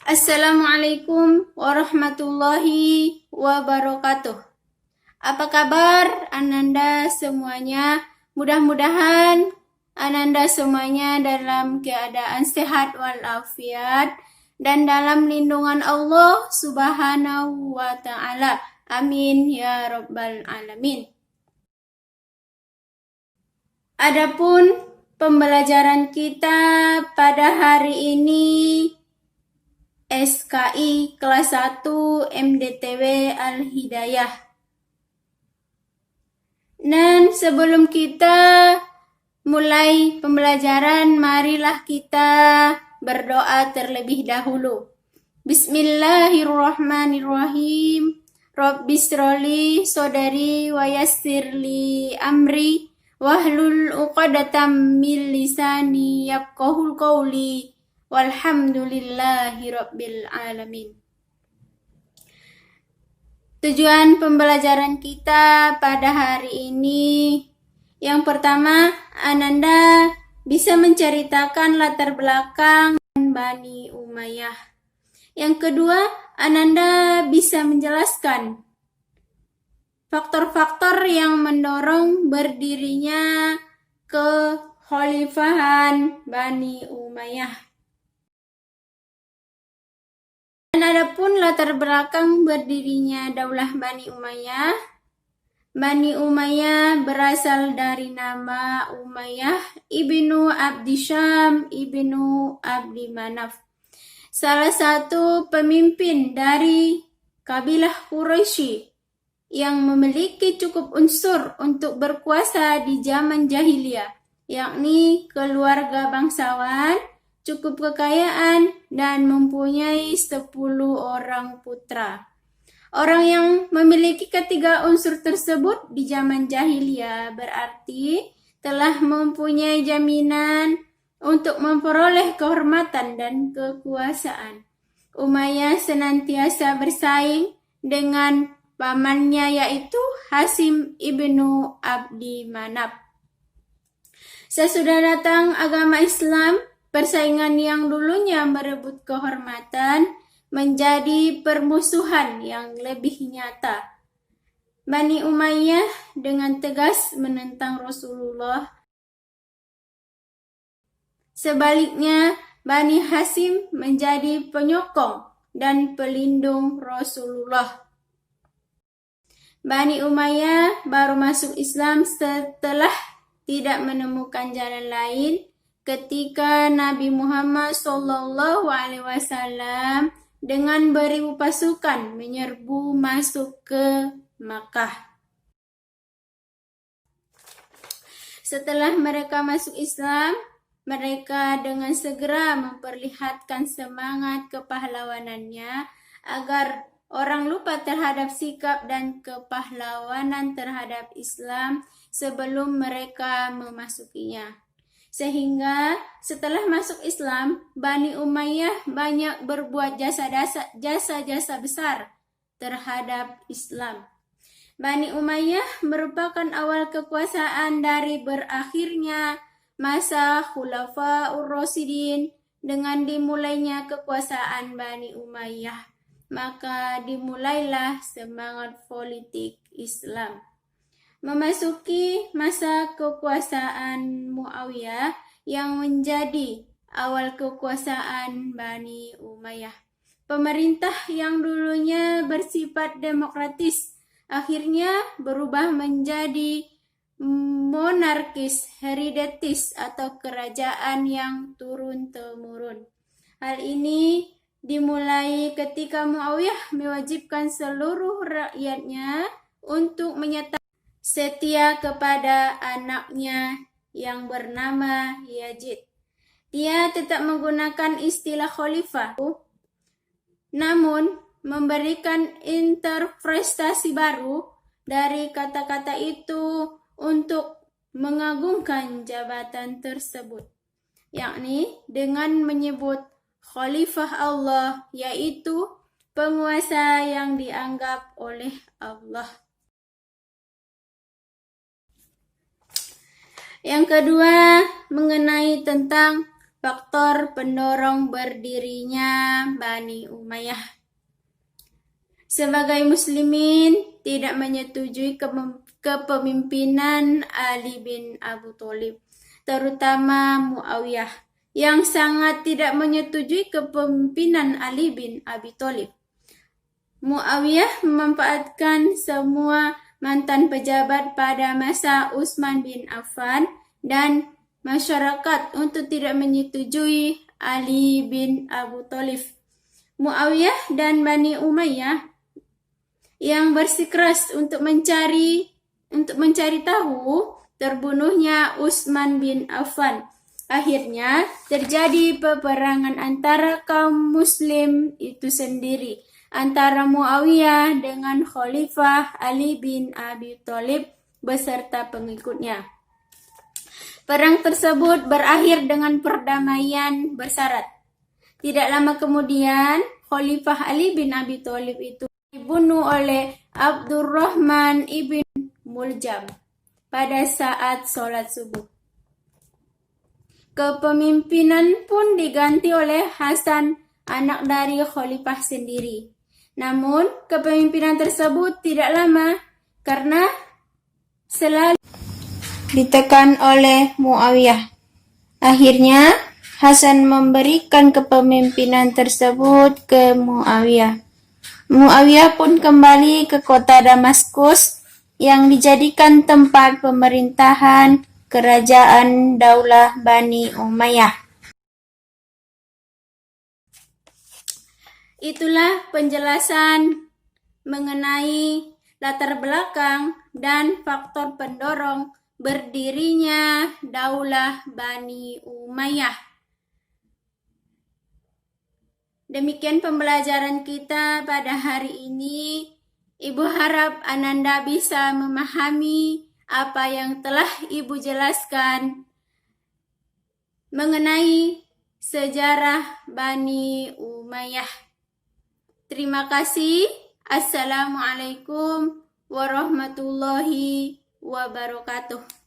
Assalamualaikum warahmatullahi wabarakatuh. Apa kabar Ananda semuanya? Mudah-mudahan Ananda semuanya dalam keadaan sehat walafiat dan dalam lindungan Allah Subhanahu wa Ta'ala. Amin ya Rabbal Alamin. Adapun pembelajaran kita pada hari ini SKI kelas 1 MDTW Al-Hidayah. Dan sebelum kita mulai pembelajaran, marilah kita berdoa terlebih dahulu. Bismillahirrahmanirrahim. Rabbishroli sodari wa yassirli amri wahlul uqadatam min lisani yafqahul qawli. Walhamdulillahi Rabbil Alamin. Tujuan pembelajaran kita pada hari ini, yang pertama, Ananda bisa menceritakan latar belakang Bani Umayyah. Yang kedua, Ananda bisa menjelaskan faktor-faktor yang mendorong berdirinya kekhalifahan Bani Umayyah. Dan adapun latar belakang berdirinya Daulah Bani Umayyah. Bani Umayyah berasal dari nama Umayyah ibnu Abdi Syam ibnu Abdi Manaf, salah satu pemimpin dari kabilah Quraisy yang memiliki cukup unsur untuk berkuasa di zaman jahiliyah, yakni keluarga bangsawan, cukup kekayaan, dan mempunyai 10 orang putra. Orang yang memiliki ketiga unsur tersebut di zaman jahiliyah berarti telah mempunyai jaminan untuk memperoleh kehormatan dan kekuasaan. Umayyah senantiasa bersaing dengan pamannya yaitu Hasim ibnu Abdi Manaf. Sesudah datang agama Islam, persaingan yang dulunya merebut kehormatan menjadi permusuhan yang lebih nyata. Bani Umayyah dengan tegas menentang Rasulullah. Sebaliknya, Bani Hasim menjadi penyokong dan pelindung Rasulullah. Bani Umayyah baru masuk Islam setelah tidak menemukan jalan lain ketika Nabi Muhammad SAW dengan beribu pasukan menyerbu masuk ke Makkah. Setelah mereka masuk Islam, mereka dengan segera memperlihatkan semangat kepahlawanannya agar orang lupa terhadap sikap dan kepahlawanan terhadap Islam sebelum mereka memasukinya. Sehingga setelah masuk Islam, Bani Umayyah banyak berbuat jasa-jasa besar terhadap Islam. Bani Umayyah merupakan awal kekuasaan dari berakhirnya masa Khulafaur Rasyidin. Dengan dimulainya kekuasaan Bani Umayyah, maka dimulailah semangat politik Islam. Memasuki masa kekuasaan Muawiyah yang menjadi awal kekuasaan Bani Umayyah. Pemerintah yang dulunya bersifat demokratis akhirnya berubah menjadi monarkis heredatis atau kerajaan yang turun-temurun. Hal ini dimulai ketika Muawiyah mewajibkan seluruh rakyatnya untuk menyatakan setia kepada anaknya yang bernama Yazid. Dia tetap menggunakan istilah khalifah, namun memberikan interpretasi baru dari kata-kata itu untuk mengagungkan jabatan tersebut, yakni dengan menyebut khalifah Allah, yaitu penguasa yang dianggap oleh Allah. Yang kedua, mengenai tentang faktor pendorong berdirinya Bani Umayyah. Sebagai muslimin tidak menyetujui kepemimpinan Ali bin Abu Thalib, terutama Muawiyah, yang sangat tidak menyetujui kepemimpinan Ali bin Abi Thalib. Muawiyah memanfaatkan semua mantan pejabat pada masa Utsman bin Affan dan masyarakat untuk tidak menyetujui Ali bin Abu Thalib. Muawiyah dan Bani Umayyah yang bersikeras untuk mencari tahu terbunuhnya Utsman bin Affan. Akhirnya terjadi peperangan antara kaum muslim itu sendiri, antara Muawiyah dengan Khalifah Ali bin Abi Thalib beserta pengikutnya. Perang tersebut berakhir dengan perdamaian bersyarat. Tidak lama kemudian, Khalifah Ali bin Abi Thalib itu dibunuh oleh Abdurrahman ibn Muljam pada saat sholat subuh. Kepemimpinan pun diganti oleh Hasan, anak dari Khalifah sendiri. Namun, kepemimpinan tersebut tidak lama karena selalu ditekan oleh Muawiyah. Akhirnya, Hasan memberikan kepemimpinan tersebut ke Muawiyah. Muawiyah pun kembali ke kota Damaskus yang dijadikan tempat pemerintahan kerajaan Daulah Bani Umayyah. Itulah penjelasan mengenai latar belakang dan faktor pendorong berdirinya Daulah Bani Umayyah. Demikian pembelajaran kita pada hari ini. Ibu harap Ananda bisa memahami apa yang telah Ibu jelaskan mengenai sejarah Bani Umayyah. Terima kasih. Assalamualaikum warahmatullahi wabarakatuh.